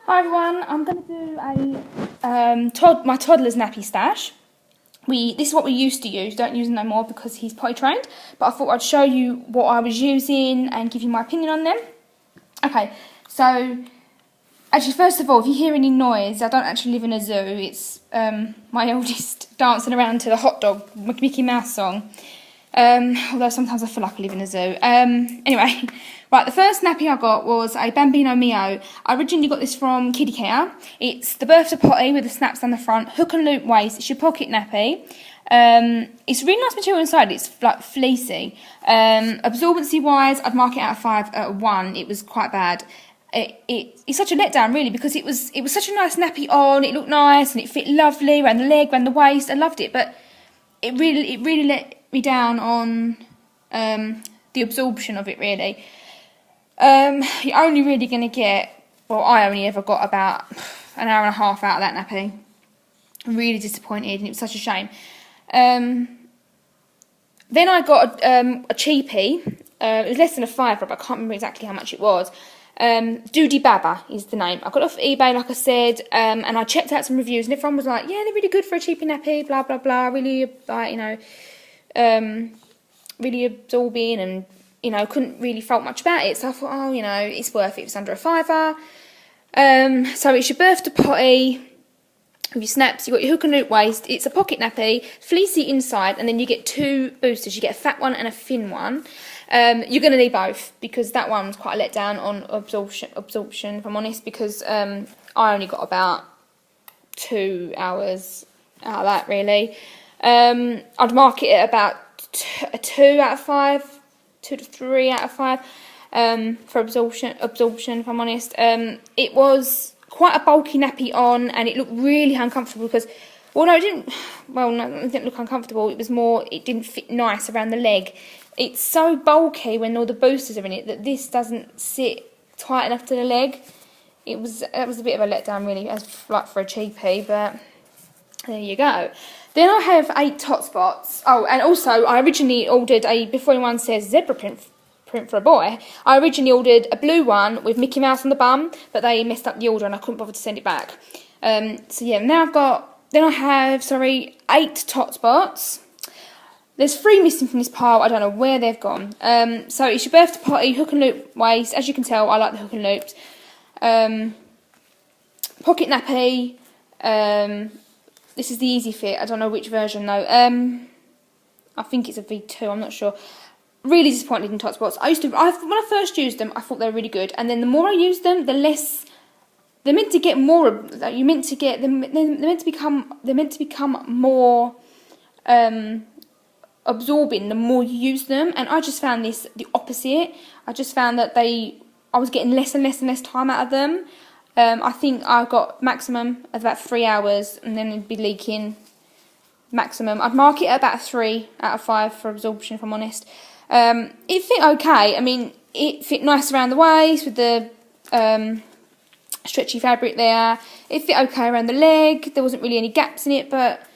Hi everyone, I'm going to do my toddler's nappy stash. This is what we used to use, don't use it no more because he's potty trained, but I thought I'd show you what I was using and give you my opinion on them. Okay, so actually first of all, if you hear any noise, I don't actually live in a zoo, it's my eldest dancing around to the hot dog Mickey Mouse song. Although sometimes I feel like I live in a zoo. Anyway, right, the first nappy I got was a Bambino Mio. I originally got this from Kiddie Care. It's the birth to potty with the snaps down the front, hook and loop waist. It's your pocket nappy. It's really nice material inside. It's like fleecy. Absorbency wise, I'd mark it out of 5 at a 1. It was quite bad. It's such a letdown really because it was such a nice nappy on. It looked nice and it fit lovely around the leg, around the waist. I loved it, but it really let me down on the absorption of it really. You're only really going to get, well, I only ever got about an hour and a half out of that nappy. I'm really disappointed and it was such a shame. Then I got a cheapie. It was less than a £5, but I can't remember exactly how much it was. Doody Baba is the name. I got it off eBay, like I said, and I checked out some reviews, and everyone was like, "Yeah, they're really good for a cheapie nappy, blah blah blah. Really, like really absorbing, and couldn't really fault much about it." So I thought, oh, it's worth it. It's under a £5. So it's your birth to potty with your snaps. You got your hook and loop waist. It's a pocket nappy, fleecy inside, and then you get 2 boosters. You get a fat one and a thin one. You're going to need both because that one's quite a letdown on absorption, if I'm honest, because I only got about 2 hours out of that, really. I'd mark it at about a 2 out of 5, 2 to 3 out of 5 for absorption, if I'm honest. It was quite a bulky nappy on, and it looked really uncomfortable because, it didn't look uncomfortable. It was more, it didn't fit nice around the leg. It's so bulky when all the boosters are in it that this doesn't sit tight enough to the leg. That was a bit of a letdown really, like for a cheapie, but there you go. Then I have 8 tot spots. Oh, and also I originally ordered before anyone says zebra print for a boy, I originally ordered a blue one with Mickey Mouse on the bum, but they messed up the order and I couldn't bother to send it back. So yeah, I have 8 tot spots. There's 3 missing from this pile. I don't know where they've gone. So it's your birth to potty, hook and loop waist. As you can tell, I like the hook and loops. Pocket nappy. This is the easy fit. I don't know which version though. I think it's a V2. I'm not sure. Really disappointed in tot spots. When I first used them, I thought they were really good, and then the more I used them, the less. They're meant to get more. They're meant to become more. Absorbing the more you use them, and I just found this the opposite. I just found that I was getting less and less time out of them. I think I got maximum of about 3 hours, and then it'd be leaking maximum. I'd mark it at about 3 out of 5 for absorption, if I'm honest. It fit okay. I mean, it fit nice around the waist with the stretchy fabric there. It fit okay around the leg. There wasn't really any gaps in it, but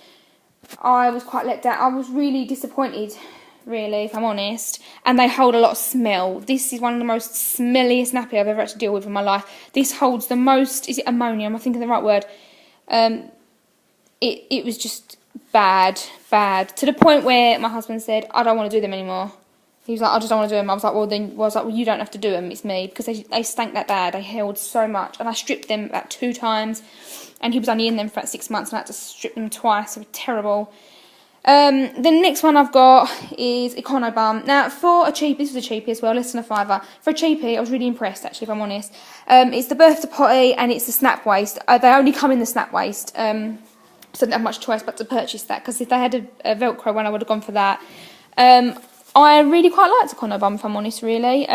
I was quite let down. I was really disappointed, really, if I'm honest. And they hold a lot of smell. This is one of the most smelliest nappy I've ever had to deal with in my life. This holds the most, is it ammonium? I think of the right word. It was just bad. To the point where my husband said, I don't want to do them anymore. He was like, I just don't want to do them. I was like, well, you don't have to do them, it's me. Because they stank that bad. They held so much. And I stripped them about 2 times. And he was only in them for about 6 months, and I had to strip them twice. They were terrible. The next one I've got is Econo Bum. Now, for a cheapie, this was a cheapie as well, less than a £5. For a cheapie, I was really impressed, actually, if I'm honest. It's the birth to potty, and it's the snap waist. They only come in the snap waist, so I didn't have much choice but to purchase that, because if they had a Velcro one, I would have gone for that. I really quite liked Econo Bum, if I'm honest, really.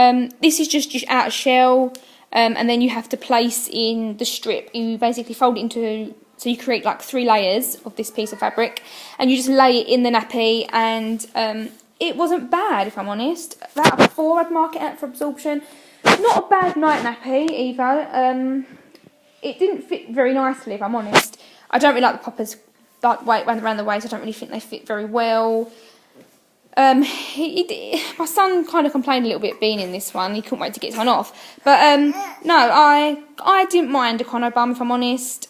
This is just your outer shell. And then you have to place in the strip. You basically fold it into, so you create like 3 layers of this piece of fabric, and you just lay it in the nappy, and it wasn't bad, if I'm honest. That 4 I'd mark it out for absorption. Not a bad night nappy either. It didn't fit very nicely, if I'm honest. I don't really like the poppers, like around the waist. I don't really think they fit very well. My son kind of complained a little bit being in this one. He couldn't wait to get his one off. But no, I didn't mind a Cono bum, if I'm honest.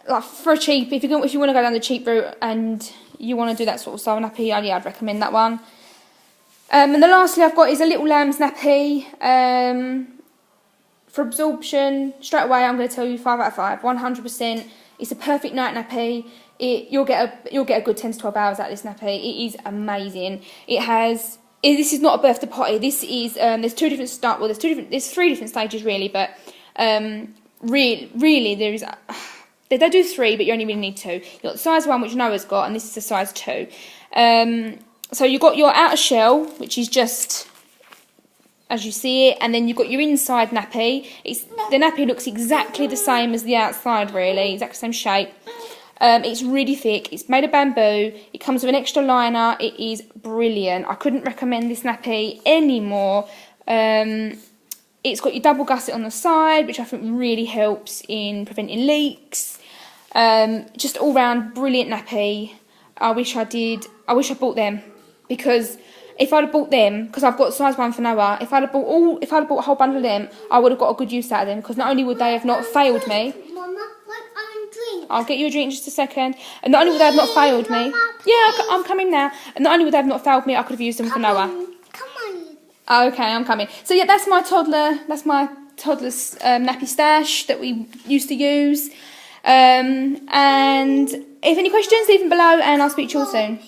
Like for a cheap, if you want to go down the cheap route and you want to do that sort of style nappy, yeah, I'd recommend that one. And the lastly I've got is a Little Lambs nappy. For absorption, straight away I'm going to tell you 5 out of 5, 100%. It's a perfect night nappy. You'll get a good 10 to 12 hours out of this nappy. It is amazing. This is not a birth to potty. This is there's three different stages really, but really there is. They do 3, but you only really need 2. You've got the size 1, which Noah's got, and this is the size 2. So you've got your outer shell, which is just as you see it, and then you've got your inside nappy. The nappy looks exactly the same as the outside, really, exactly the same shape. It's really thick. It's made of bamboo. It comes with an extra liner. It is brilliant. I couldn't recommend this nappy anymore. It's got your double gusset on the side, which I think really helps in preventing leaks. Just all round brilliant nappy. I wish I bought them, because if I'd have bought them, because I've got size 1 for Noah, if I'd have bought a whole bundle of them, I would have got a good use out of them, because not only would they have not failed me. Mama, drink. I'll get you a drink in just a second. And not only would they have not failed me. Mama, yeah, I'm coming now. And not only would they have not failed me, I could have used them for Noah. Come on. Okay, I'm coming. So yeah, that's my toddler's nappy stash that we used to use. And if any questions, leave them below, and I'll speak to you all soon.